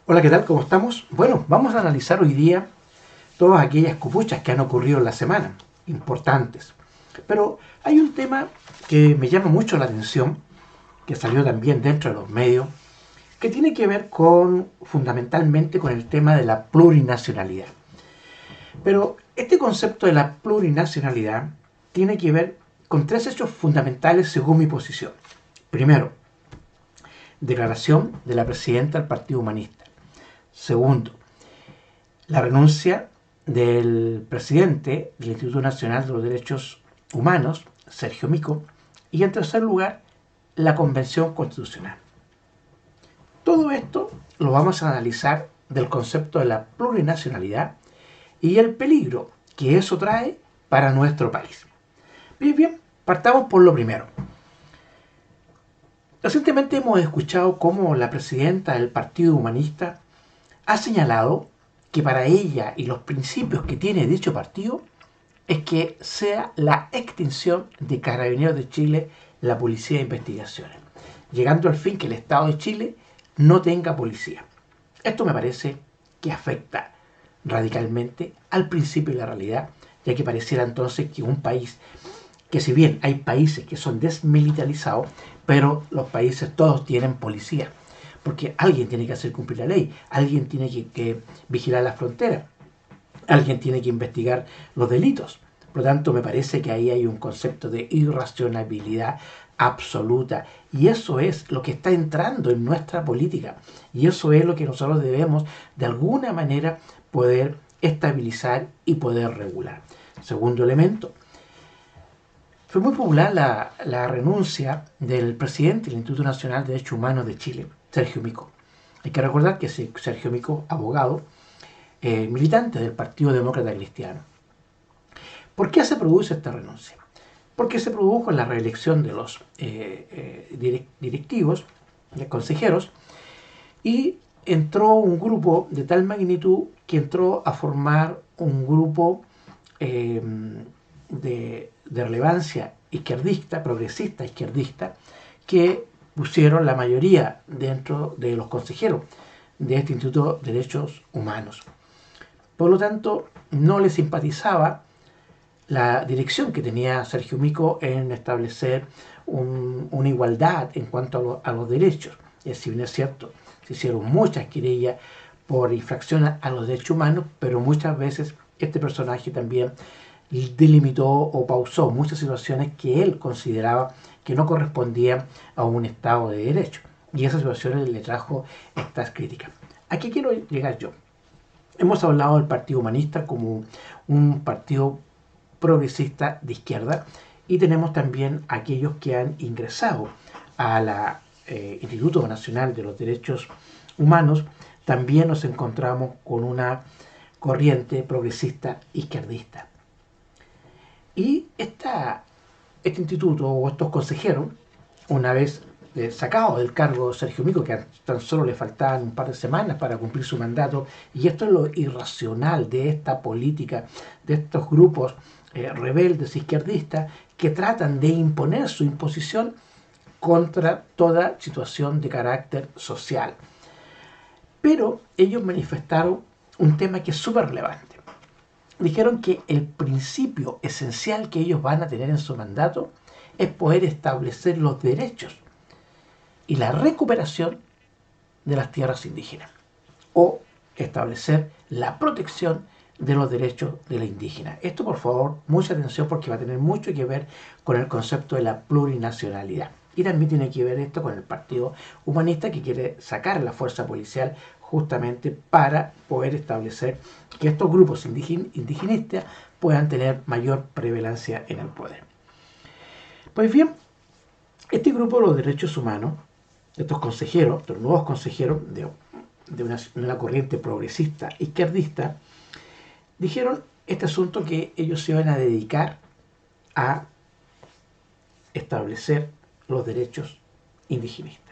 Hola, ¿qué tal? ¿Cómo estamos? Bueno, vamos a analizar hoy día todas aquellas copuchas que han ocurrido en la semana, importantes. Pero hay un tema que me llama mucho la atención, que salió también dentro de los medios, que tiene que ver fundamentalmente con el tema de la plurinacionalidad. Pero este concepto de la plurinacionalidad tiene que ver con tres hechos fundamentales según mi posición. Primero, declaración de la presidenta del Partido Humanista. Segundo, la renuncia del presidente del Instituto Nacional de los Derechos Humanos, Sergio Mico, y en tercer lugar, la Convención Constitucional. Todo esto lo vamos a analizar del concepto de la plurinacionalidad y el peligro que eso trae para nuestro país. Bien, partamos por lo primero. Recientemente hemos escuchado cómo la presidenta del Partido Humanista ha señalado que para ella y los principios que tiene dicho partido es que sea la extinción de Carabineros de Chile la Policía de Investigaciones, llegando al fin que el Estado de Chile no tenga policía. Esto me parece que afecta radicalmente al principio de la realidad, ya que pareciera entonces que un país, que si bien hay países que son desmilitarizados, pero los países todos tienen policía, porque alguien tiene que hacer cumplir la ley, alguien tiene que vigilar las fronteras, alguien tiene que investigar los delitos. Por lo tanto, me parece que ahí hay un concepto de irracionalidad absoluta. Y eso es lo que está entrando en nuestra política. Y eso es lo que nosotros debemos, de alguna manera, poder estabilizar y poder regular. Segundo elemento, fue muy popular la renuncia del presidente del Instituto Nacional de Derechos Humanos de Chile, Sergio Mico. Hay que recordar que Sergio Mico, abogado, militante del Partido Demócrata Cristiano. ¿Por qué se produce esta renuncia? Porque se produjo en la reelección de los directivos, de consejeros, y entró un grupo de tal magnitud que entró a formar un grupo eh, de relevancia izquierdista, progresista izquierdista, que pusieron la mayoría dentro de los consejeros de este Instituto de Derechos Humanos. Por lo tanto, no le simpatizaba la dirección que tenía Sergio Mico en establecer una igualdad en cuanto a los derechos. Si bien es cierto, se hicieron muchas querellas por infracción a los derechos humanos, pero muchas veces este personaje también delimitó o pausó muchas situaciones que él consideraba que no correspondían a un Estado de Derecho. Y esas situaciones le trajo estas críticas. ¿A qué quiero llegar yo? Hemos hablado del Partido Humanista como un partido progresista de izquierda y tenemos también aquellos que han ingresado al Instituto Nacional de los Derechos Humanos. También nos encontramos con una corriente progresista izquierdista. Y este instituto o estos consejeros, una vez sacado del cargo Sergio Mico, que tan solo le faltaban un par de semanas para cumplir su mandato, y esto es lo irracional de esta política, de estos grupos rebeldes izquierdistas que tratan de imponer su imposición contra toda situación de carácter social. Pero ellos manifestaron un tema que es súper relevante. Dijeron que el principio esencial que ellos van a tener en su mandato es poder establecer los derechos y la recuperación de las tierras indígenas o establecer la protección de los derechos de la indígena. Esto, por favor, mucha atención porque va a tener mucho que ver con el concepto de la plurinacionalidad. Y también tiene que ver esto con el Partido Humanista que quiere sacar a la fuerza policial justamente para poder establecer que estos grupos indigenistas puedan tener mayor prevalencia en el poder. Pues bien, este grupo de los derechos humanos, estos consejeros, estos nuevos consejeros de una corriente progresista izquierdista, dijeron este asunto que ellos se iban a dedicar a establecer los derechos indigenistas.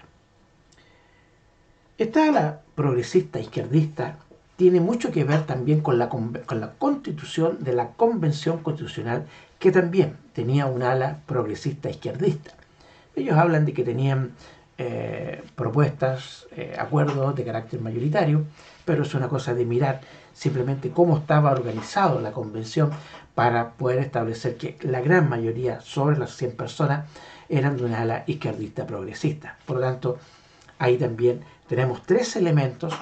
Esta ala progresista izquierdista tiene mucho que ver también con la constitución de la Convención Constitucional, que también tenía un ala progresista izquierdista. Ellos hablan de que tenían propuestas, acuerdos de carácter mayoritario, pero es una cosa de mirar simplemente cómo estaba organizado la convención para poder establecer que la gran mayoría, sobre las 100 personas, eran de una ala izquierdista progresista. Por lo tanto, ahí también tenemos tres elementos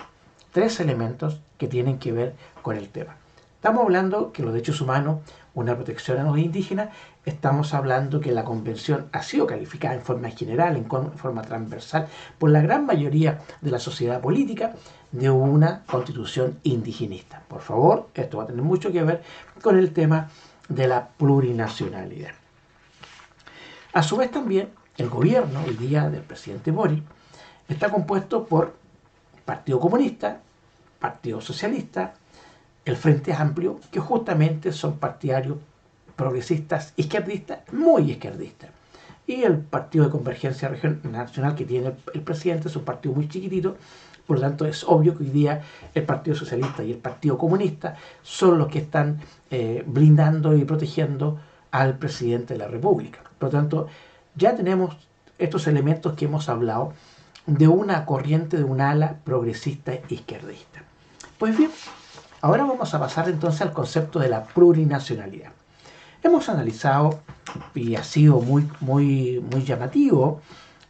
que tienen que ver con el tema. Estamos hablando que los derechos humanos, una protección a los indígenas, estamos hablando que la convención ha sido calificada en forma general, en forma transversal, por la gran mayoría de la sociedad política de una constitución indigenista. Por favor, esto va a tener mucho que ver con el tema de la plurinacionalidad. A su vez también, el gobierno, hoy día del presidente Boric, está compuesto por Partido Comunista, Partido Socialista, el Frente Amplio, que justamente son partidarios progresistas, izquierdistas, muy izquierdistas. Y el Partido de Convergencia Nacional que tiene el presidente es un partido muy chiquitito, por lo tanto es obvio que hoy día el Partido Socialista y el Partido Comunista son los que están blindando y protegiendo al presidente de la República. Por lo tanto, ya tenemos estos elementos que hemos hablado de una corriente, de un ala progresista izquierdista. Pues bien, ahora vamos a pasar entonces al concepto de la plurinacionalidad. Hemos analizado, y ha sido muy llamativo,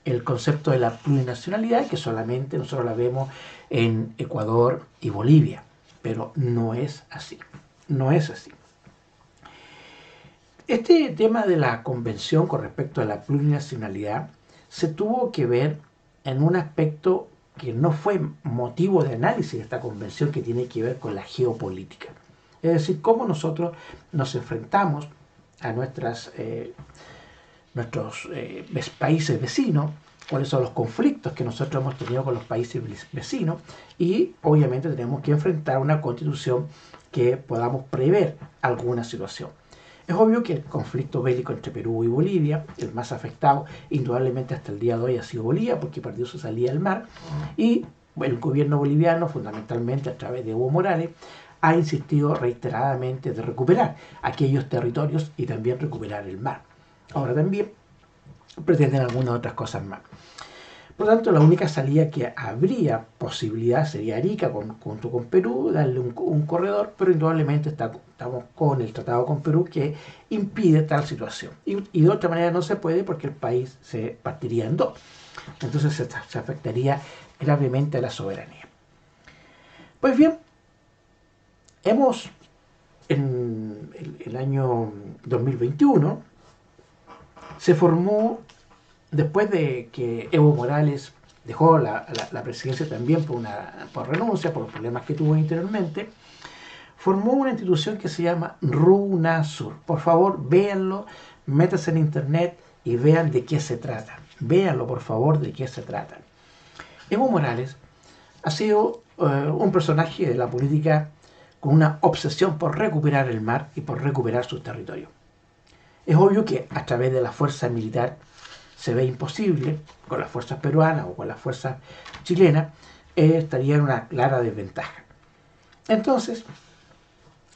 el concepto de la plurinacionalidad, que solamente nosotros la vemos en Ecuador y Bolivia, pero no es así. No es así. Este tema de la convención con respecto a la plurinacionalidad se tuvo que ver en un aspecto que no fue motivo de análisis de esta convención, que tiene que ver con la geopolítica. Es decir, cómo nosotros nos enfrentamos a nuestros países vecinos, cuáles son los conflictos que nosotros hemos tenido con los países vecinos, y obviamente tenemos que enfrentar una constitución que podamos prever alguna situación. Es obvio que el conflicto bélico entre Perú y Bolivia, el más afectado, indudablemente hasta el día de hoy ha sido Bolivia, porque perdió su salida al mar, y el gobierno boliviano, fundamentalmente a través de Evo Morales, ha insistido reiteradamente de recuperar aquellos territorios y también recuperar el mar. Ahora también pretenden algunas otras cosas más. Por lo tanto, la única salida que habría posibilidad sería Arica junto con Perú, darle un corredor, pero indudablemente estamos con el tratado con Perú que impide tal situación. Y de otra manera no se puede, porque el país se partiría en dos. Entonces se afectaría gravemente a la soberanía. Pues bien, en el año 2021, se formó, después de que Evo Morales dejó la presidencia también por renuncia, por los problemas que tuvo interiormente, formó una institución que se llama RUNASUR. Por favor, véanlo, métanse en internet y vean de qué se trata. Véanlo, por favor, de qué se trata. Evo Morales ha sido un personaje de la política con una obsesión por recuperar el mar y por recuperar sus territorios. Es obvio que a través de la fuerza militar se ve imposible, con las fuerzas peruanas o con las fuerzas chilenas, estaría en una clara desventaja. Entonces,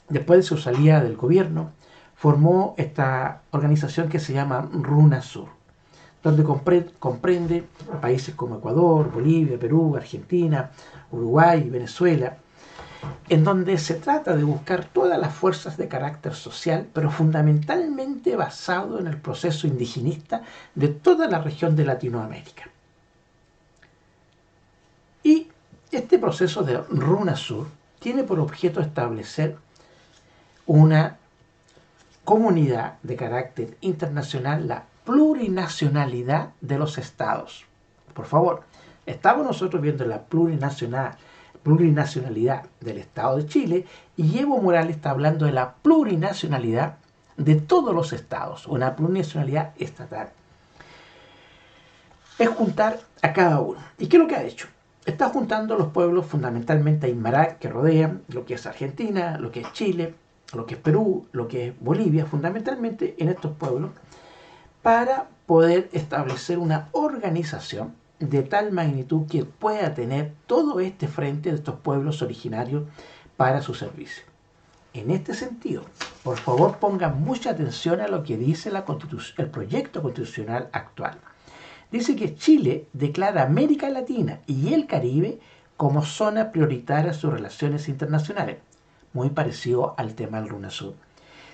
después de su salida del gobierno, formó esta organización que se llama RUNASUR, donde comprende países como Ecuador, Bolivia, Perú, Argentina, Uruguay y Venezuela, en donde se trata de buscar todas las fuerzas de carácter social, pero fundamentalmente basado en el proceso indigenista de toda la región de Latinoamérica. Y este proceso de RUNASUR tiene por objeto establecer una comunidad de carácter internacional, la plurinacionalidad de los estados. Por favor, estamos nosotros viendo la plurinacionalidad del Estado de Chile, y Evo Morales está hablando de la plurinacionalidad de todos los estados, una plurinacionalidad estatal. Es juntar a cada uno. ¿Y qué es lo que ha hecho? Está juntando los pueblos fundamentalmente aymara que rodean lo que es Argentina, lo que es Chile, lo que es Perú, lo que es Bolivia, fundamentalmente en estos pueblos, para poder establecer una organización de tal magnitud que pueda tener todo este frente de estos pueblos originarios para su servicio. En este sentido, por favor pongan mucha atención a lo que dice el proyecto constitucional actual. dice que Chile declara América Latina y el Caribe como zona prioritaria en sus relaciones internacionales, muy parecido al tema del UNASUR.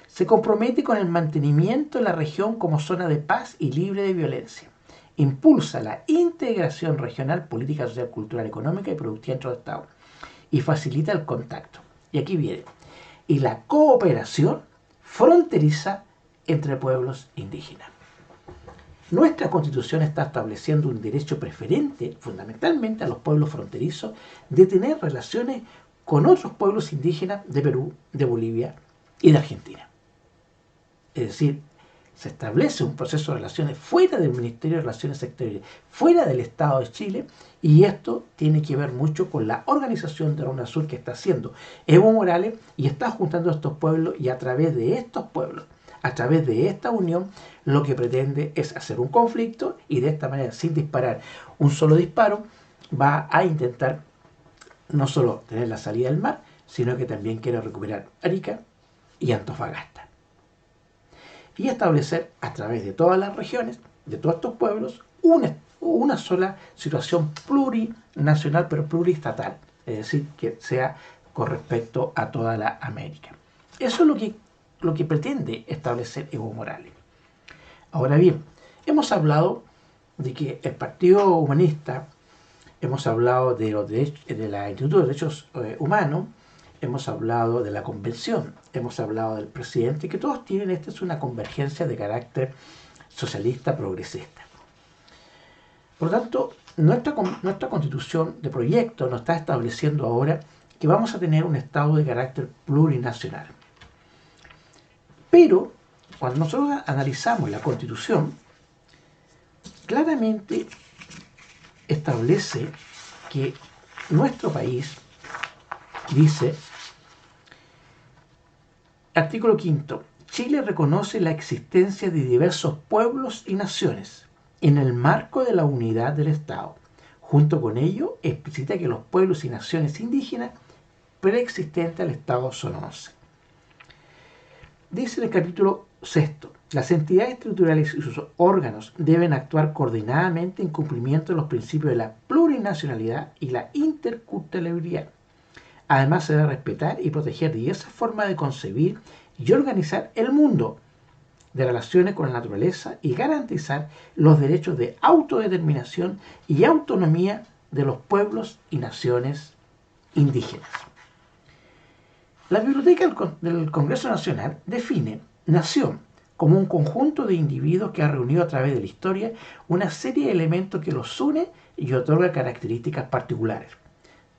Se compromete con el mantenimiento de la región como zona de paz y libre de violencia. Impulsa la integración regional, política, social, cultural, económica y productiva entre los estados. Y facilita el contacto. Y aquí viene. Y la cooperación fronteriza entre pueblos indígenas. Nuestra Constitución está estableciendo un derecho preferente, fundamentalmente a los pueblos fronterizos, de tener relaciones con otros pueblos indígenas de Perú, de Bolivia y de Argentina. Es decir, se establece un proceso de relaciones fuera del Ministerio de Relaciones Exteriores, fuera del Estado de Chile, y esto tiene que ver mucho con la organización de UNASUR que está haciendo Evo Morales y está juntando a estos pueblos, y a través de estos pueblos, a través de esta unión, lo que pretende es hacer un conflicto, y de esta manera, sin disparar un solo disparo, va a intentar no solo tener la salida del mar, sino que también quiere recuperar Arica y Antofagasta. Y establecer a través de todas las regiones, de todos estos pueblos, una sola situación plurinacional, pero pluriestatal, es decir, que sea con respecto a toda la América. Eso es lo que pretende establecer Evo Morales. Ahora bien, hemos hablado de que el Partido Humanista, hemos hablado de la Instituto de Derechos Humanos, hemos hablado de la Convención, hemos hablado del presidente, que todos tienen, esta es una convergencia de carácter socialista progresista. Por lo tanto, nuestra Constitución de proyecto nos está estableciendo ahora que vamos a tener un Estado de carácter plurinacional. Pero, cuando nosotros analizamos la Constitución, claramente establece que nuestro país dice, artículo 5, Chile reconoce la existencia de diversos pueblos y naciones en el marco de la unidad del Estado. Junto con ello, explicita que los pueblos y naciones indígenas preexistentes al Estado son 11. Dice en el capítulo 6, las entidades territoriales y sus órganos deben actuar coordinadamente en cumplimiento de los principios de la plurinacionalidad y la interculturalidad. Además, se debe respetar y proteger diversas formas de concebir y organizar el mundo de relaciones con la naturaleza y garantizar los derechos de autodeterminación y autonomía de los pueblos y naciones indígenas. La Biblioteca del Congreso Nacional define nación como un conjunto de individuos que ha reunido a través de la historia una serie de elementos que los une y otorga características particulares.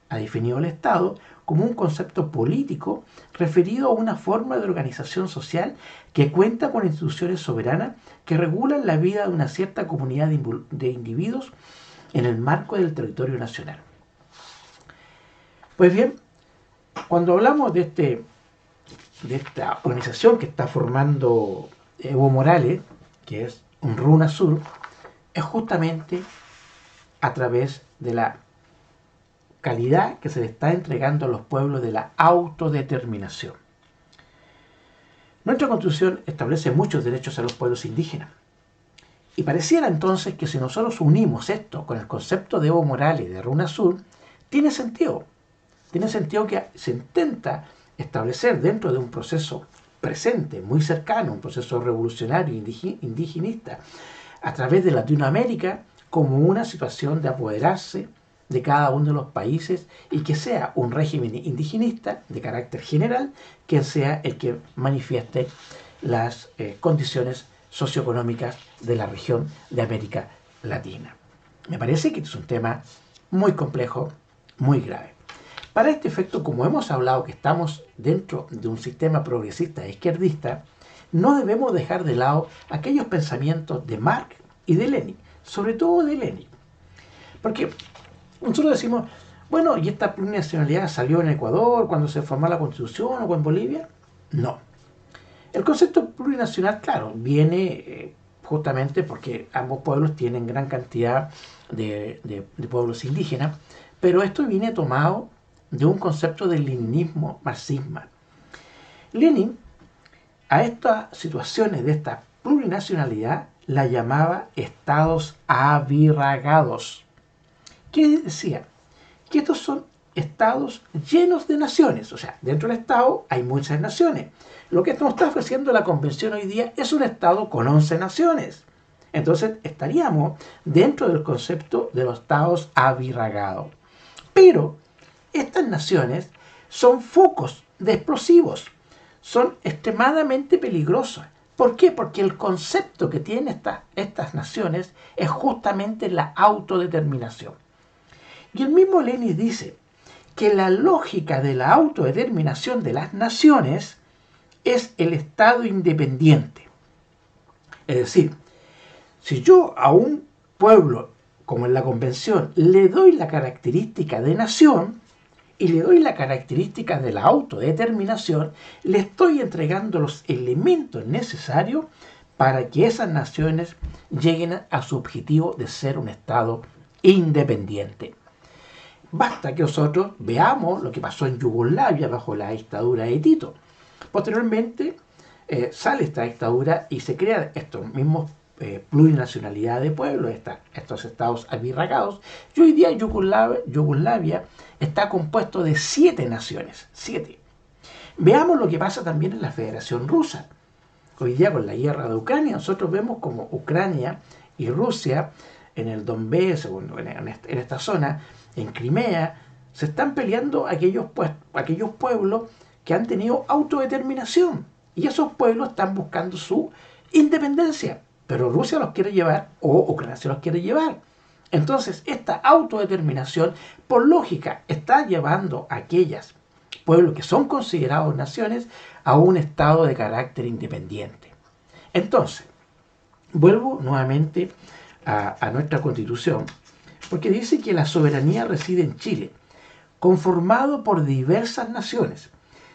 Ha definido el Estado como un concepto político referido a una forma de organización social que cuenta con instituciones soberanas que regulan la vida de una cierta comunidad de individuos en el marco del territorio nacional. Pues bien, cuando hablamos de esta organización que está formando Evo Morales, que es un UNASUR, es justamente a través de la calidad que se le está entregando a los pueblos de la autodeterminación. Nuestra Constitución establece muchos derechos a los pueblos indígenas. Y pareciera entonces que si nosotros unimos esto con el concepto de Evo Morales de UNASUR, tiene sentido. Tiene sentido que se intenta establecer dentro de un proceso presente, muy cercano, un proceso revolucionario indigenista, a través de Latinoamérica, como una situación de apoderarse de cada uno de los países y que sea un régimen indigenista de carácter general, que sea el que manifieste las condiciones socioeconómicas de la región de América Latina. Me parece que es un tema muy complejo, muy grave. Para este efecto, como hemos hablado que estamos dentro de un sistema progresista e izquierdista, no debemos dejar de lado aquellos pensamientos de Marx y de Lenin, sobre todo de Lenin. Porque nosotros decimos, bueno, ¿y esta plurinacionalidad salió en Ecuador cuando se formó la Constitución o en Bolivia? No. El concepto plurinacional, claro, viene justamente porque ambos pueblos tienen gran cantidad de pueblos indígenas, pero esto viene tomado de un concepto del leninismo marxismo. Lenin, a estas situaciones de esta plurinacionalidad, la llamaba estados abirragados. ¿Qué decía? Que estos son estados llenos de naciones, o sea, dentro del estado hay muchas naciones. Lo que nos está ofreciendo la convención hoy día es un estado con 11 naciones. Entonces estaríamos dentro del concepto de los estados abirragados. Pero estas naciones son focos de explosivos, son extremadamente peligrosas. ¿Por qué? Porque el concepto que tienen estas naciones es justamente la autodeterminación. Y el mismo Lenin dice que la lógica de la autodeterminación de las naciones es el Estado independiente. Es decir, si yo a un pueblo, como en la Convención, le doy la característica de nación y le doy la característica de la autodeterminación, le estoy entregando los elementos necesarios para que esas naciones lleguen a su objetivo de ser un Estado independiente. Basta que nosotros veamos lo que pasó en Yugoslavia bajo la dictadura de Tito. Posteriormente sale esta dictadura y se crean estos mismos plurinacionalidad de pueblos, estos estados abirragados, y hoy día Yugoslavia está compuesto de 7 naciones, 7. Veamos lo que pasa también en la Federación Rusa. Hoy día con la guerra de Ucrania, nosotros vemos como Ucrania y Rusia en el Donbass, en esta zona, en Crimea, se están peleando aquellos pueblos que han tenido autodeterminación. Y esos pueblos están buscando su independencia. Pero Rusia los quiere llevar o Ucrania se los quiere llevar. Entonces, esta autodeterminación, por lógica, está llevando a aquellos pueblos que son considerados naciones a un estado de carácter independiente. Entonces, vuelvo nuevamente a nuestra Constitución, porque dice que la soberanía reside en Chile, conformado por diversas naciones.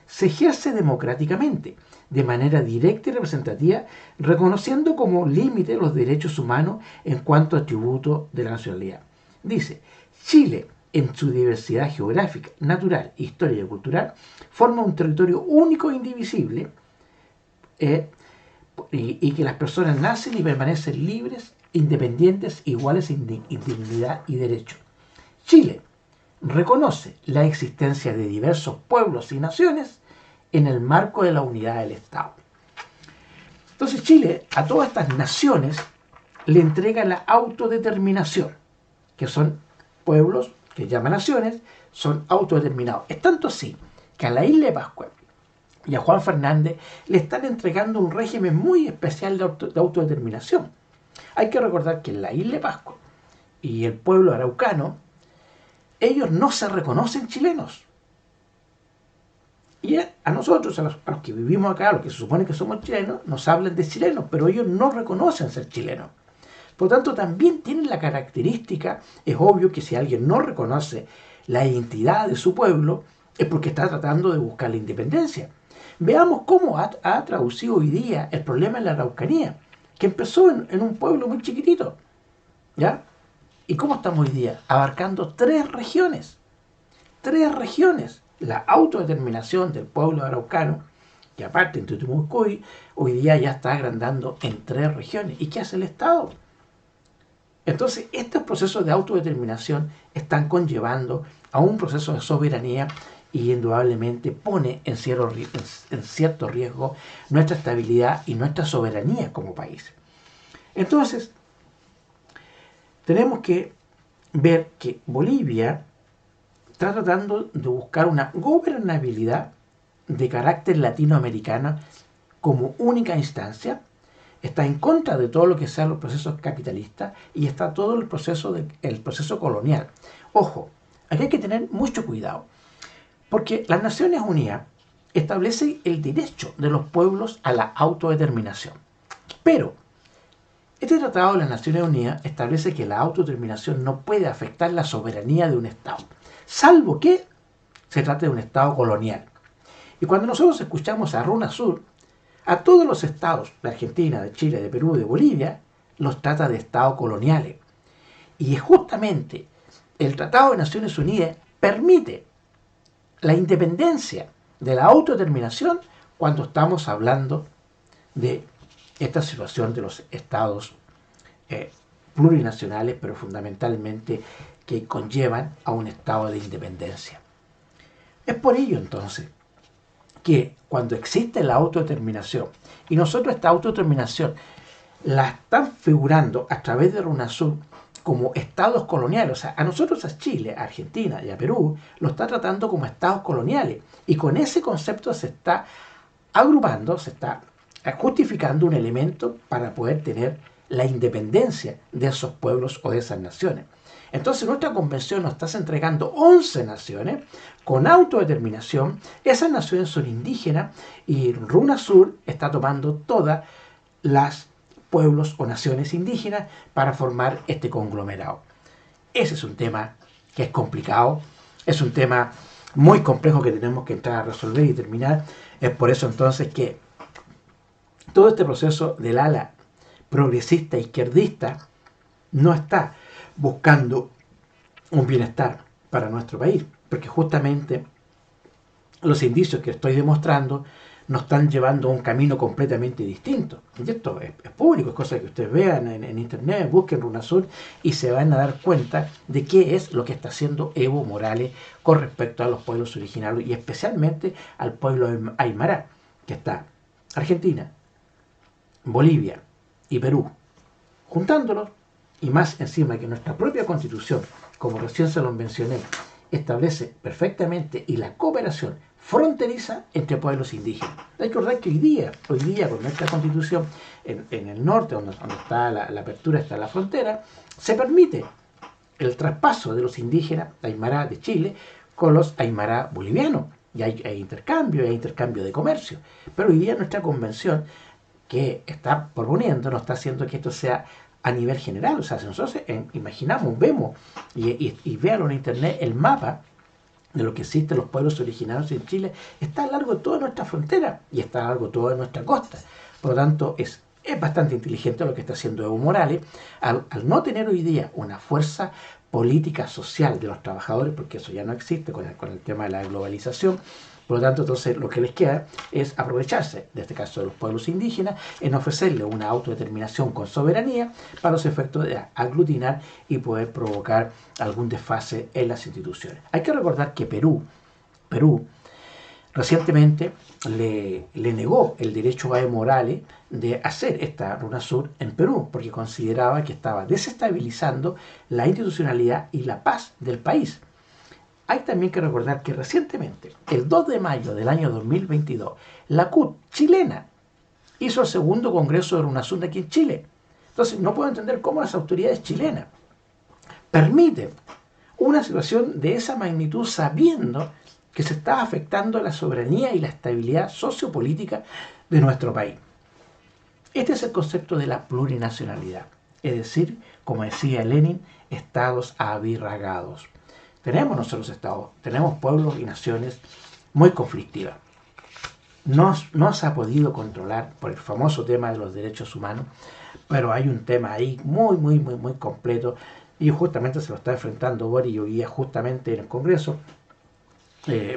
Se ejerce democráticamente, de manera directa y representativa, reconociendo como límite los derechos humanos en cuanto a atributo de la nacionalidad. Dice, Chile, en su diversidad geográfica, natural, histórica y cultural, forma un territorio único e indivisible y que las personas nacen y permanecen libres, independientes, iguales en dignidad y derecho. Chile reconoce la existencia de diversos pueblos y naciones en el marco de la unidad del Estado. Entonces Chile a todas estas naciones le entrega la autodeterminación, que son pueblos que llaman naciones, son autodeterminados. Es tanto así que a la isla de Pascua y a Juan Fernández le están entregando un régimen muy especial de autodeterminación. Hay que recordar que en la isla de Pascua y el pueblo araucano, ellos no se reconocen chilenos. Y a nosotros, a los que vivimos acá, a los que se supone que somos chilenos, nos hablan de chilenos, pero ellos no reconocen ser chilenos. Por lo tanto, también tienen la característica, es obvio que si alguien no reconoce la identidad de su pueblo, es porque está tratando de buscar la independencia. Veamos cómo ha traducido hoy día el problema en la Araucanía, que empezó en un pueblo muy chiquitito, ¿ya? ¿Y cómo estamos hoy día? Abarcando 3 regiones. 3 regiones. La autodeterminación del pueblo araucano, que aparte en Tutumuscuy, hoy día ya está agrandando en 3 regiones. ¿Y qué hace el Estado? Entonces, estos procesos de autodeterminación están conllevando a un proceso de soberanía y indudablemente pone en cierto riesgo nuestra estabilidad y nuestra soberanía como país. Entonces, tenemos que ver que Bolivia está tratando de buscar una gobernabilidad de carácter latinoamericana como única instancia, está en contra de todo lo que sean los procesos capitalistas y está todo el proceso colonial. Ojo, aquí hay que tener mucho cuidado, porque las Naciones Unidas establecen el derecho de los pueblos a la autodeterminación. Pero este tratado de las Naciones Unidas establece que la autodeterminación no puede afectar la soberanía de un Estado, salvo que se trate de un Estado colonial. Y cuando nosotros escuchamos a RUNASUR, a todos los estados de Argentina, de Chile, de Perú, de Bolivia, los trata de estados coloniales. Y justamente el Tratado de Naciones Unidas permite la independencia de la autodeterminación cuando estamos hablando de esta situación de los estados plurinacionales, pero fundamentalmente que conllevan a un estado de independencia. Es por ello entonces que cuando existe la autodeterminación, y nosotros esta autodeterminación la están figurando a través de UNASUR como estados coloniales, o sea, a nosotros, a Chile, a Argentina y a Perú, lo está tratando como estados coloniales, y con ese concepto se está agrupando, se está justificando un elemento para poder tener la independencia de esos pueblos o de esas naciones. Entonces nuestra convención nos está entregando 11 naciones con autodeterminación. Esas naciones son indígenas y RUNASUR está tomando todas las pueblos o naciones indígenas para formar este conglomerado. Ese es un tema que es complicado, es un tema muy complejo que tenemos que entrar a resolver y terminar. Es por eso entonces que todo este proceso del ala progresista izquierdista no está buscando un bienestar para nuestro país, porque justamente los indicios que estoy demostrando nos están llevando a un camino completamente distinto. Y esto es público, es cosa que ustedes vean en internet, busquen RUNASUR y se van a dar cuenta de qué es lo que está haciendo Evo Morales con respecto a los pueblos originarios y especialmente al pueblo aymara, que está Argentina, Bolivia y Perú, juntándolos, y más encima que nuestra propia constitución, como recién se lo mencioné, establece perfectamente y la cooperación fronteriza entre pueblos indígenas. Hay que recordar que hoy día con nuestra constitución, en el norte, donde está la apertura, está la frontera, se permite el traspaso de los indígenas aymara de Chile con los aymara bolivianos. Y hay intercambio de comercio. Pero hoy día nuestra convención que está proponiendo no está haciendo que esto sea a nivel general. O sea, si nosotros imaginamos, vemos y véanlo en internet, el mapa de lo que existen los pueblos originarios en Chile está a lo largo de toda nuestra frontera y está a lo largo de toda nuestra costa. Por lo tanto, es bastante inteligente lo que está haciendo Evo Morales al no tener hoy día una fuerza política social de los trabajadores, porque eso ya no existe con el tema de la globalización. Por lo tanto, entonces lo que les queda es aprovecharse, de este caso de los pueblos indígenas, en ofrecerle una autodeterminación con soberanía para los efectos de aglutinar y poder provocar algún desfase en las instituciones. Hay que recordar que Perú recientemente le negó el derecho a Evo Morales de hacer esta RUNASUR en Perú, porque consideraba que estaba desestabilizando la institucionalidad y la paz del país. Hay también que recordar que recientemente, el 2 de mayo del año 2022, la CUT chilena hizo el segundo congreso de RUNASUR aquí en Chile. Entonces, no puedo entender cómo las autoridades chilenas permiten una situación de esa magnitud sabiendo que se está afectando la soberanía y la estabilidad sociopolítica de nuestro país. Este es el concepto de la plurinacionalidad, es decir, como decía Lenin, estados abirragados. Tenemos nosotros estados, tenemos pueblos y naciones muy conflictivas. No se ha podido controlar por el famoso tema de los derechos humanos, pero hay un tema ahí muy completo y justamente se lo está enfrentando Boric hoy día justamente en el Congreso.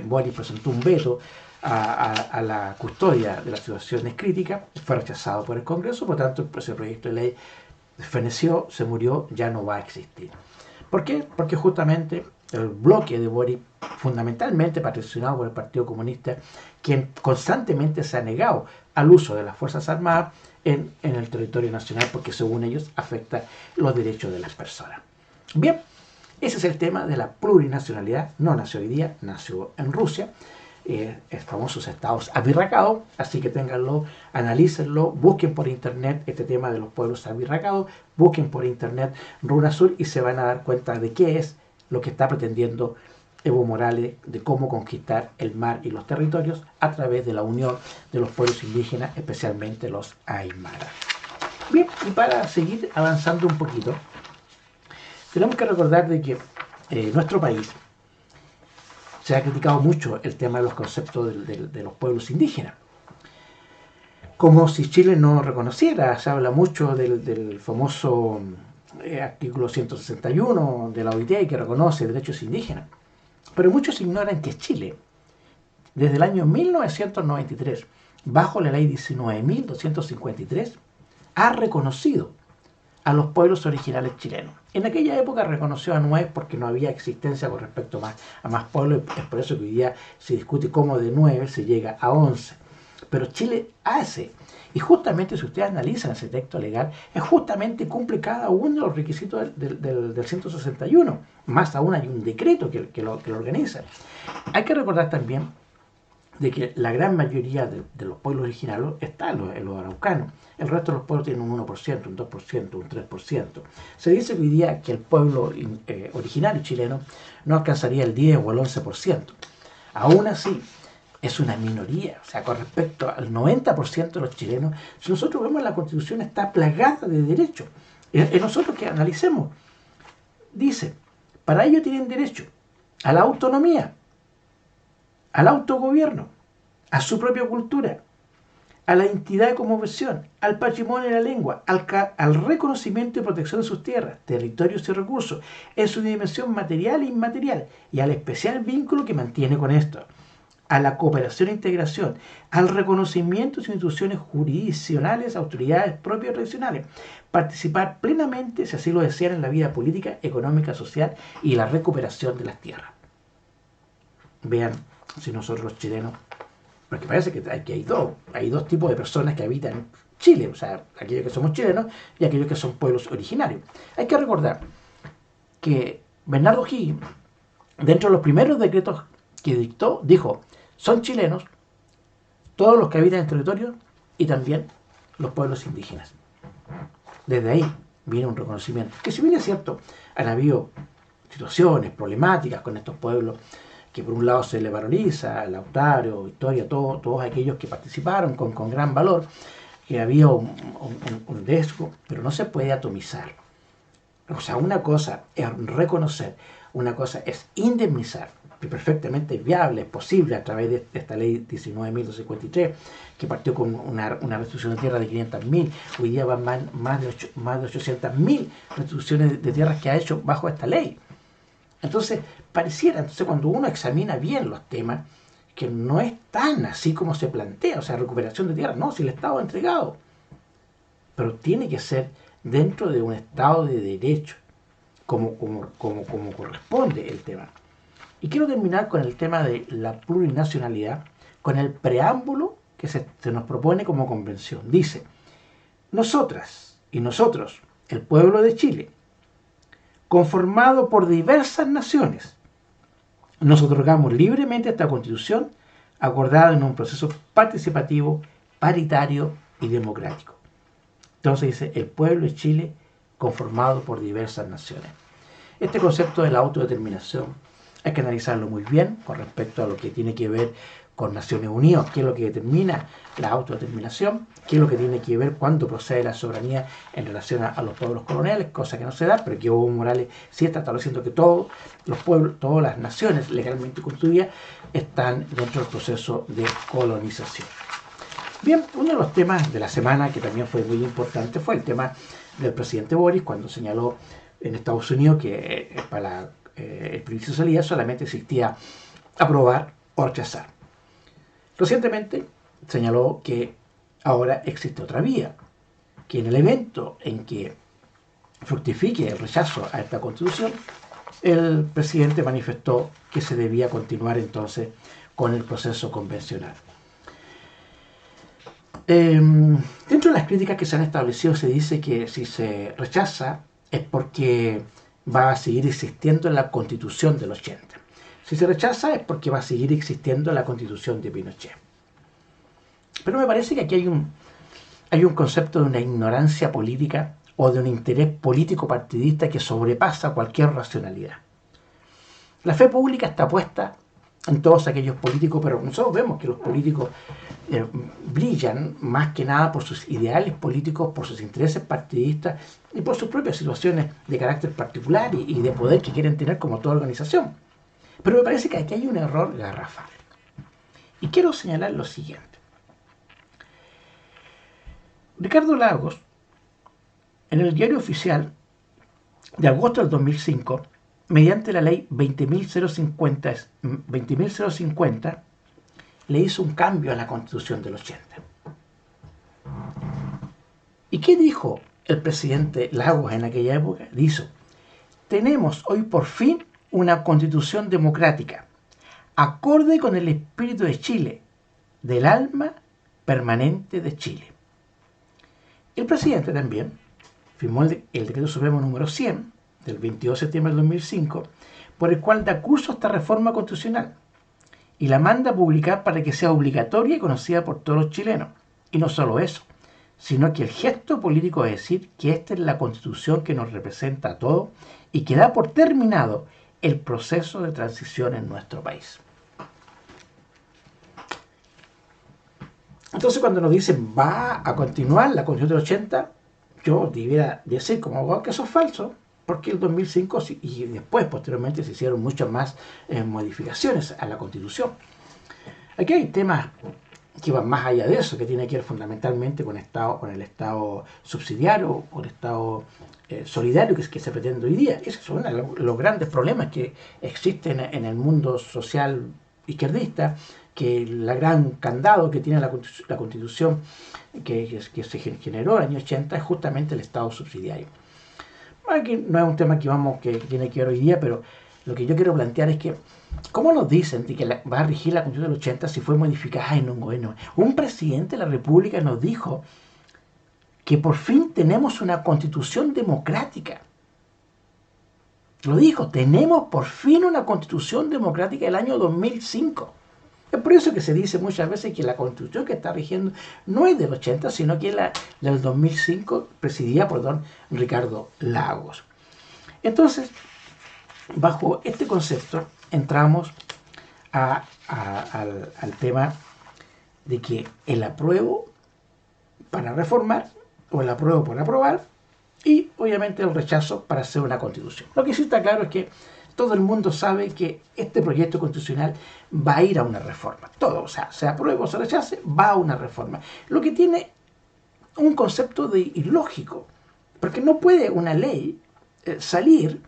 Boric presentó un veto a la custodia de las situaciones críticas, fue rechazado por el Congreso, por lo tanto ese proyecto de ley feneció, se murió, ya no va a existir. ¿Por qué? Porque justamente el bloque de Boric, fundamentalmente patrocinado por el Partido Comunista, quien constantemente se ha negado al uso de las Fuerzas Armadas en el territorio nacional, porque según ellos afecta los derechos de las personas. Bien, ese es el tema de la plurinacionalidad. No nació hoy día, nació en Rusia. Famosos estados abirracados, así que ténganlo, analícenlo, busquen por internet este tema de los pueblos abirracados, busquen por internet RUNASUR y se van a dar cuenta de qué es lo que está pretendiendo Evo Morales, de cómo conquistar el mar y los territorios a través de la unión de los pueblos indígenas, especialmente los aymara. Bien, y para seguir avanzando un poquito, tenemos que recordar de que nuestro país se ha criticado mucho el tema de los conceptos de los pueblos indígenas. Como si Chile no reconociera, se habla mucho del famoso artículo 161 de la OIT que reconoce derechos indígenas. Pero muchos ignoran que Chile, desde el año 1993, bajo la ley 19.253, ha reconocido a los pueblos originales chilenos. En aquella época reconoció a 9 porque no había existencia con respecto a más pueblos, es por eso que hoy día se discute cómo de 9 se llega a 11. Pero Chile hace, y justamente si ustedes analizan ese texto legal, es justamente cumple cada uno de los requisitos del 161. Más aún hay un decreto que lo organiza. Hay que recordar también de que la gran mayoría de los pueblos originarios está en los araucanos. El resto de los pueblos tienen un 1%, un 2%, un 3%. Se dice hoy día que el pueblo originario chileno no alcanzaría el 10 o el 11%. Aún así, es una minoría. O sea, con respecto al 90% de los chilenos, si nosotros vemos la Constitución está plagada de derechos. Y nosotros que analicemos, dice, para ello tienen derecho a la autonomía, al autogobierno, a su propia cultura, a la identidad como versión, al patrimonio y la lengua, al reconocimiento y protección de sus tierras, territorios y recursos, en su dimensión material e inmaterial, y al especial vínculo que mantiene con esto, a la cooperación e integración, al reconocimiento de sus instituciones jurisdiccionales, autoridades propias y tradicionales, participar plenamente, si así lo desean, en la vida política, económica, social y la recuperación de las tierras. Vean, si nosotros los chilenos, porque parece que hay dos tipos de personas que habitan Chile, o sea, aquellos que somos chilenos y aquellos que son pueblos originarios. Hay que recordar que Bernardo O'Higgins, dentro de los primeros decretos que dictó, dijo, son chilenos todos los que habitan el territorio y también los pueblos indígenas. Desde ahí viene un reconocimiento, que si bien es cierto, han habido situaciones problemáticas con estos pueblos, que por un lado se le valoriza, Lautaro, Victoria, todos aquellos que participaron con gran valor, que había un riesgo, pero no se puede atomizar. O sea, una cosa es reconocer, una cosa es indemnizar, que perfectamente es viable, es posible a través de esta ley 19.253, que partió con una restitución de tierra de 500.000, hoy día van más de 800.000 restituciones de tierras que ha hecho bajo esta ley. Entonces, cuando uno examina bien los temas, que no es tan así como se plantea, o sea, recuperación de tierra, no, si el Estado ha entregado, pero tiene que ser dentro de un Estado de derecho, como corresponde el tema. Y quiero terminar con el tema de la plurinacionalidad, con el preámbulo que se nos propone como convención. Dice, nosotras y nosotros, el pueblo de Chile, conformado por diversas naciones, nos otorgamos libremente esta Constitución acordada en un proceso participativo, paritario y democrático. Entonces dice, el pueblo de Chile conformado por diversas naciones. Este concepto de la autodeterminación hay que analizarlo muy bien con respecto a lo que tiene que ver con Naciones Unidas, qué es lo que determina la autodeterminación, qué es lo que tiene que ver cuando procede la soberanía en relación a los pueblos coloniales, cosa que no se da, pero que Evo Morales sí está estableciendo que todos los pueblos, todas las naciones legalmente constituidas están dentro del proceso de colonización. Bien, uno de los temas de la semana que también fue muy importante fue el tema del presidente Boris cuando señaló en Estados Unidos que para el plebiscito de salida solamente existía aprobar o rechazar. Recientemente señaló que ahora existe otra vía, que en el evento en que fructifique el rechazo a esta constitución, el presidente manifestó que se debía continuar entonces con el proceso convencional. Dentro de las críticas que se han establecido se dice que si se rechaza es porque va a seguir existiendo la Constitución del 80. Si se rechaza es porque va a seguir existiendo la Constitución de Pinochet. Pero me parece que aquí hay un concepto de una ignorancia política o de un interés político partidista que sobrepasa cualquier racionalidad. La fe pública está puesta en todos aquellos políticos, pero nosotros vemos que los políticos brillan más que nada por sus ideales políticos, por sus intereses partidistas y por sus propias situaciones de carácter particular y de poder que quieren tener como toda organización. Pero me parece que aquí hay un error garrafal. Y quiero señalar lo siguiente. Ricardo Lagos, en el diario oficial de agosto del 2005, mediante la ley 20.050, le hizo un cambio a la Constitución del 80. ¿Y qué dijo el presidente Lagos en aquella época dijo: tenemos hoy por fin una constitución democrática, acorde con el espíritu de Chile, del alma permanente de Chile. El presidente también firmó el decreto supremo número 100 del 22 de septiembre del 2005, por el cual da curso a esta reforma constitucional y la manda a publicar para que sea obligatoria y conocida por todos los chilenos. Y no solo eso, sino que el gesto político es decir que esta es la constitución que nos representa a todos y que da por terminado el proceso de transición en nuestro país. Entonces, cuando nos dicen va a continuar la Constitución del 80, yo debiera decir como abogado que eso es falso, porque el 2005 y después, posteriormente, se hicieron muchas más modificaciones a la Constitución. Aquí hay temas que van más allá de eso, que tiene que ver fundamentalmente con el Estado subsidiario o el Estado solidario que se pretende hoy día. Esos son los grandes problemas que existen en el mundo social izquierdista, que el gran candado que tiene la Constitución que se generó en el año 80 es justamente el Estado subsidiario. Aquí no es un tema que tiene que ver hoy día, pero lo que yo quiero plantear es que ¿cómo nos dicen que va a regir la Constitución del 80 si fue modificada en un gobierno? Un presidente de la República nos dijo que por fin tenemos una Constitución democrática. Lo dijo, tenemos por fin una Constitución democrática del año 2005. Es por eso que se dice muchas veces que la Constitución que está rigiendo no es del 80, sino que es la del 2005, presidida por don Ricardo Lagos. Entonces, bajo este concepto, entramos al tema de que el apruebo para reformar o el apruebo por aprobar y obviamente el rechazo para hacer una constitución. Lo que sí está claro es que todo el mundo sabe que este proyecto constitucional va a ir a una reforma. Todo, o sea, se apruebe o se rechace, va a una reforma. Lo que tiene un concepto de ilógico, porque no puede una ley salir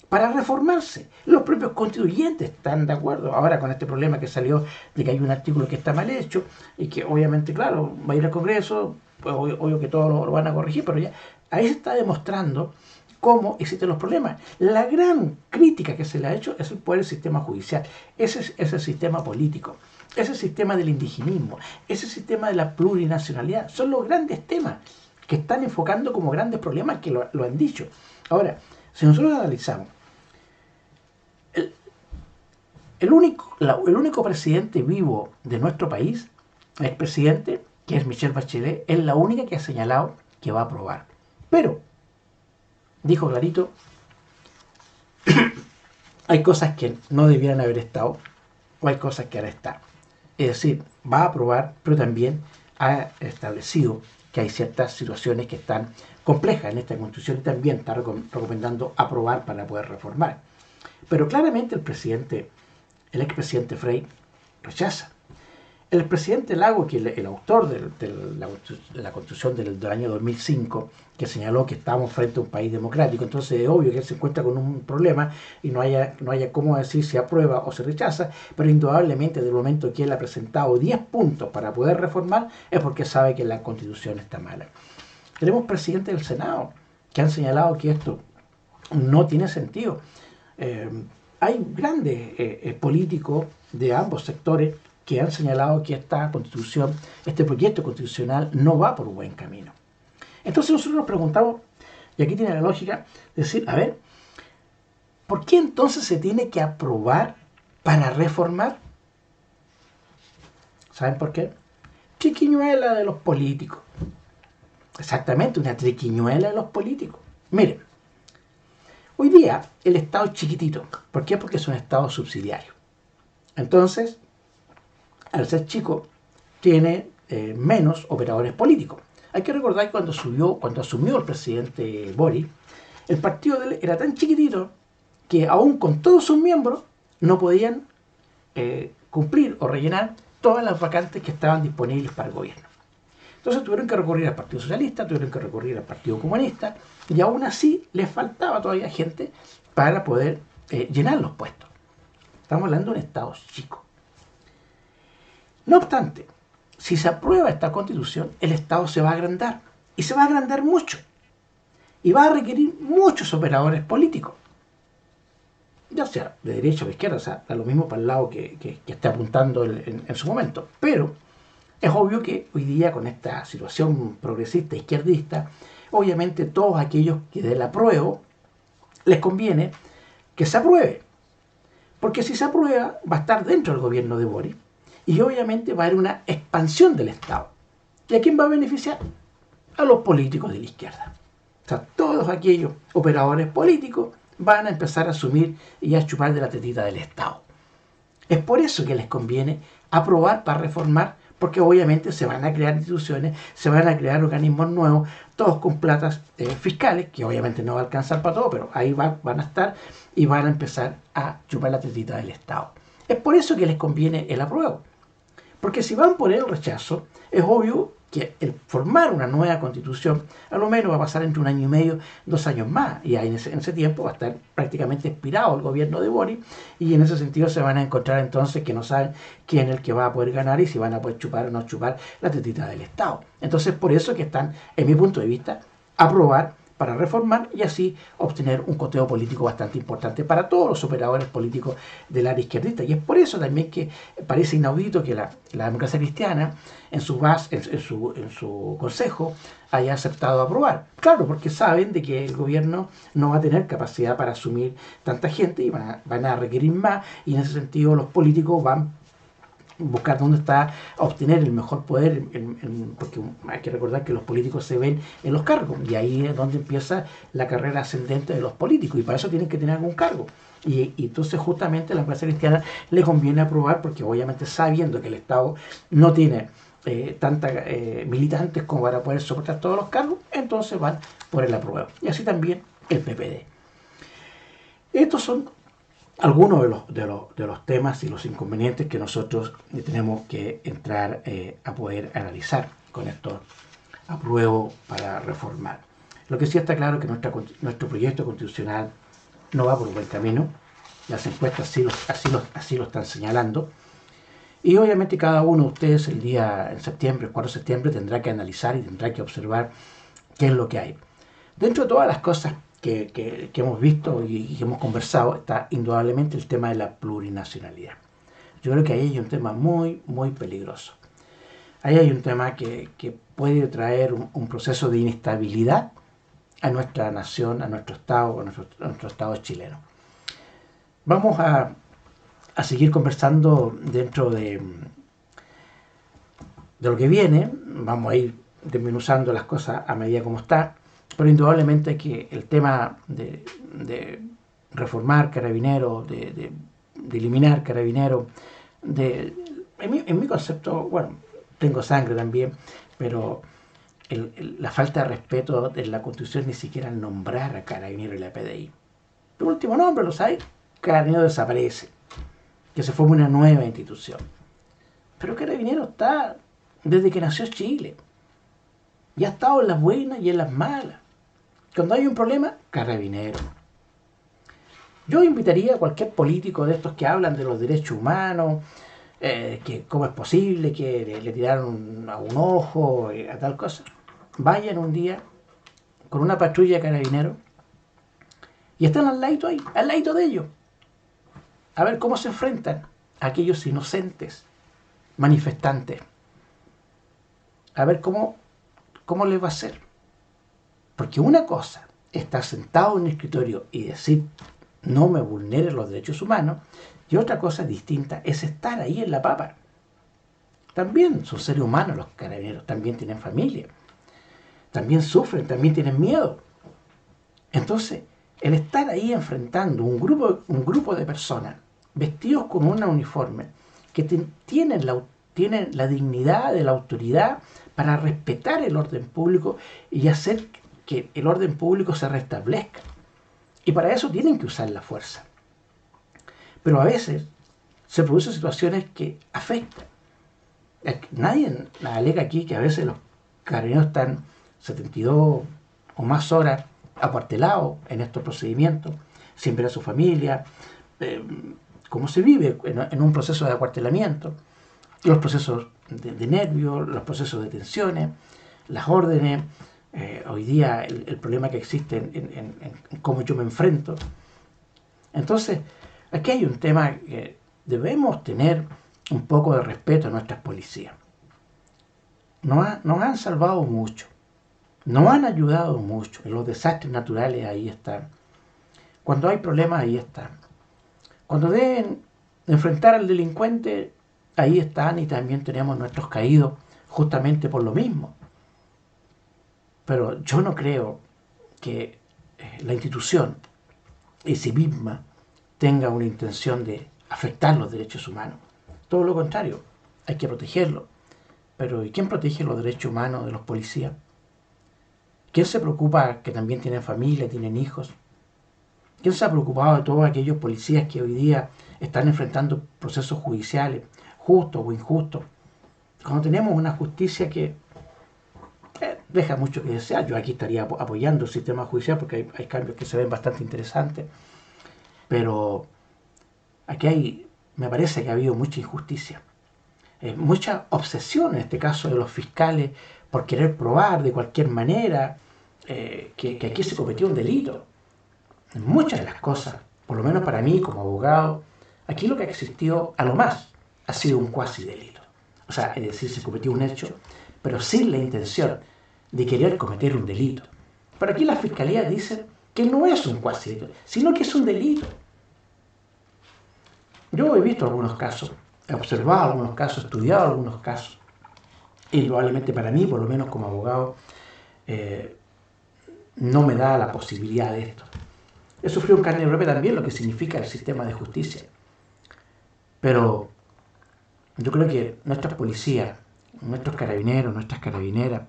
para reformarse. Los propios constituyentes están de acuerdo ahora con este problema que salió de que hay un artículo que está mal hecho y que obviamente, claro, va a ir al Congreso, pues obvio que todos lo van a corregir, pero ya ahí se está demostrando cómo existen los problemas. La gran crítica que se le ha hecho es el poder del sistema judicial, ese es el sistema político, ese es el sistema del indigenismo, ese es el sistema de la plurinacionalidad. Son los grandes temas que están enfocando como grandes problemas que lo han dicho. Ahora, si nosotros analizamos, el único presidente vivo de nuestro país, el presidente, que es Michelle Bachelet, es la única que ha señalado que va a aprobar. Pero dijo clarito, hay cosas que no debieran haber estado, o hay cosas que ahora están. Es decir, va a aprobar, pero también ha establecido que hay ciertas situaciones que están complejas en esta Constitución y también está recomendando aprobar para poder reformar. Pero claramente el expresidente Frei rechaza. El presidente Lagos, que es el autor de la Constitución del año 2005, que señaló que estábamos frente a un país democrático, entonces es obvio que él se encuentra con un problema y no haya cómo decir si aprueba o se rechaza, pero indudablemente del momento que él ha presentado 10 puntos para poder reformar es porque sabe que la Constitución está mala. Tenemos presidentes del Senado que han señalado que esto no tiene sentido. Hay grandes políticos de ambos sectores que han señalado que esta constitución, este proyecto constitucional no va por un buen camino. Entonces nosotros nos preguntamos, y aquí tiene la lógica, decir, a ver, ¿por qué entonces se tiene que aprobar para reformar? ¿Saben por qué? Triquiñuela de los políticos. Exactamente, una triquiñuela de los políticos. Miren, hoy día el Estado es chiquitito. ¿Por qué? Porque es un Estado subsidiario. Entonces, al ser chico, tiene menos operadores políticos. Hay que recordar que cuando asumió el presidente Boric, el partido de él era tan chiquitito que aún con todos sus miembros no podían cumplir o rellenar todas las vacantes que estaban disponibles para el gobierno. Entonces tuvieron que recurrir al Partido Socialista, tuvieron que recurrir al Partido Comunista y aún así les faltaba todavía gente para poder llenar los puestos. Estamos hablando de un Estado chico. No obstante, si se aprueba esta Constitución, el Estado se va a agrandar y se va a agrandar mucho. y va a requerir muchos operadores políticos, ya sea de derecha o de izquierda, o sea, da lo mismo para el lado que esté apuntando en su momento. Pero es obvio que hoy día, con esta situación progresista, izquierdista, obviamente todos aquellos que del apruebo les conviene que se apruebe. Porque si se aprueba, va a estar dentro del gobierno de Boric y obviamente va a haber una expansión del Estado. ¿Y a quién va a beneficiar? A los políticos de la izquierda. O sea, todos aquellos operadores políticos van a empezar a asumir y a chupar de la tetita del Estado. Es por eso que les conviene aprobar para reformar, porque obviamente se van a crear instituciones, se van a crear organismos nuevos, todos con platas fiscales, que obviamente no va a alcanzar para todo, pero ahí van a estar y van a empezar a chupar la tetita del Estado. Es por eso que les conviene el apruebo. Porque si van por el rechazo, es obvio que el formar una nueva constitución a lo menos va a pasar entre 1 año y medio, 2 años más, y ahí en ese tiempo va a estar prácticamente expirado el gobierno de Boric, y en ese sentido se van a encontrar entonces que no saben quién es el que va a poder ganar y si van a poder chupar o no chupar la tetita del Estado. Entonces por eso que están, en mi punto de vista, aprobar para reformar y así obtener un coteo político bastante importante para todos los operadores políticos del área izquierdista. Y es por eso también que parece inaudito que la democracia cristiana en su base, en su consejo haya aceptado aprobar. Claro, porque saben de que el gobierno no va a tener capacidad para asumir tanta gente y van a requerir más, y en ese sentido los políticos van buscar dónde está a obtener el mejor poder, porque hay que recordar que los políticos se ven en los cargos, y ahí es donde empieza la carrera ascendente de los políticos, y para eso tienen que tener algún cargo. Y entonces justamente a la democracia cristiana le conviene aprobar, porque obviamente sabiendo que el Estado no tiene tantas militantes como para poder soportar todos los cargos, entonces van por el apruebo. Y así también el PPD. Estos son algunos de los temas y los inconvenientes que nosotros tenemos que entrar a poder analizar con estos apruebos para reformar. Lo que sí está claro es que nuestro proyecto constitucional no va por un buen camino. Las encuestas así lo están señalando. Y obviamente cada uno de ustedes el 4 de septiembre, tendrá que analizar y tendrá que observar qué es lo que hay. Dentro de todas las cosas que hemos visto y que hemos conversado, está indudablemente el tema de la plurinacionalidad. Yo creo que ahí hay un tema muy, muy peligroso. Ahí hay un tema que puede traer un proceso de inestabilidad a nuestra nación, a nuestro Estado, a nuestro Estado chileno. Vamos a seguir conversando dentro de lo que viene. Vamos a ir desmenuzando las cosas a medida como está. Pero indudablemente que el tema de reformar Carabineros, de eliminar Carabineros, en mi concepto, bueno, tengo sangre también, pero la falta de respeto de la Constitución, ni siquiera nombrar a Carabineros y la PDI. El último nombre, ¿lo sabes? Carabineros desaparece, que se forme una nueva institución. Pero Carabineros está desde que nació Chile. Y ha estado en las buenas y en las malas. Cuando hay un problema, Carabineros. Yo invitaría a cualquier político de estos que hablan de los derechos humanos, que cómo es posible que le tiraron a un ojo, a tal cosa. Vayan un día con una patrulla de Carabineros y están al ladito de ellos. A ver cómo se enfrentan a aquellos inocentes manifestantes. A ver cómo les va a ser. Porque una cosa es estar sentado en un escritorio y decir no me vulneren los derechos humanos, y otra cosa distinta es estar ahí en la papa. También son seres humanos los carabineros, también tienen familia, también sufren, también tienen miedo. Entonces, el estar ahí enfrentando un grupo de personas vestidos con una uniforme que tienen la dignidad de la autoridad para respetar el orden público y hacer que el orden público se restablezca. Y para eso tienen que usar la fuerza. Pero a veces se producen situaciones que afectan. Nadie alega aquí que a veces los carabineros están 72 o más horas acuartelados en estos procedimientos, sin ver a su familia, cómo se vive en un proceso de acuartelamiento, los procesos de nervios, los procesos de tensiones, las órdenes, hoy día el problema que existe en cómo yo me enfrento. Entonces, aquí hay un tema que debemos tener un poco de respeto a nuestras policías. Nos han salvado mucho, nos han ayudado mucho. En los desastres naturales ahí están. Cuando hay problemas ahí están. Cuando deben enfrentar al delincuente, ahí están, y también tenemos nuestros caídos justamente por lo mismo. Pero yo no creo que la institución en sí misma tenga una intención de afectar los derechos humanos. Todo lo contrario, hay que protegerlos. Pero ¿y quién protege los derechos humanos de los policías? ¿Quién se preocupa que también tienen familia, tienen hijos? ¿Quién se ha preocupado de todos aquellos policías que hoy día están enfrentando procesos judiciales, justos o injustos? Cuando tenemos una justicia que deja mucho que desear. Yo aquí estaría apoyando el sistema judicial porque hay cambios que se ven bastante interesantes. Pero aquí me parece que ha habido mucha injusticia. Mucha obsesión en este caso de los fiscales por querer probar de cualquier manera que aquí se cometió un delito. En muchas de las cosas, por lo menos para mí como abogado, aquí lo que ha existido a lo más ha sido un cuasi delito. O sea, es decir, se cometió un hecho, pero sin la intención de querer cometer un delito. Pero aquí la fiscalía dice que no es un cuasi delito, sino que es un delito. Yo he visto algunos casos, he observado algunos casos, estudiado algunos casos, y probablemente para mí, por lo menos como abogado, no me da la posibilidad de esto. He sufrido en carne propia también lo que significa el sistema de justicia. Pero yo creo que nuestras policías, nuestros carabineros, nuestras carabineras,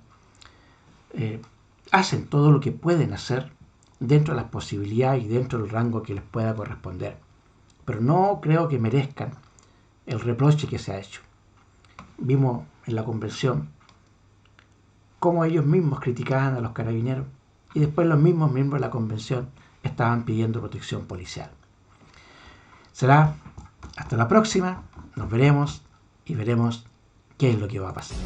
hacen todo lo que pueden hacer dentro de las posibilidades y dentro del rango que les pueda corresponder. Pero no creo que merezcan el reproche que se ha hecho. Vimos en la convención cómo ellos mismos criticaban a los carabineros y después los mismos miembros de la convención estaban pidiendo protección policial. Será hasta la próxima, nos veremos y veremos qué es lo que va a pasar.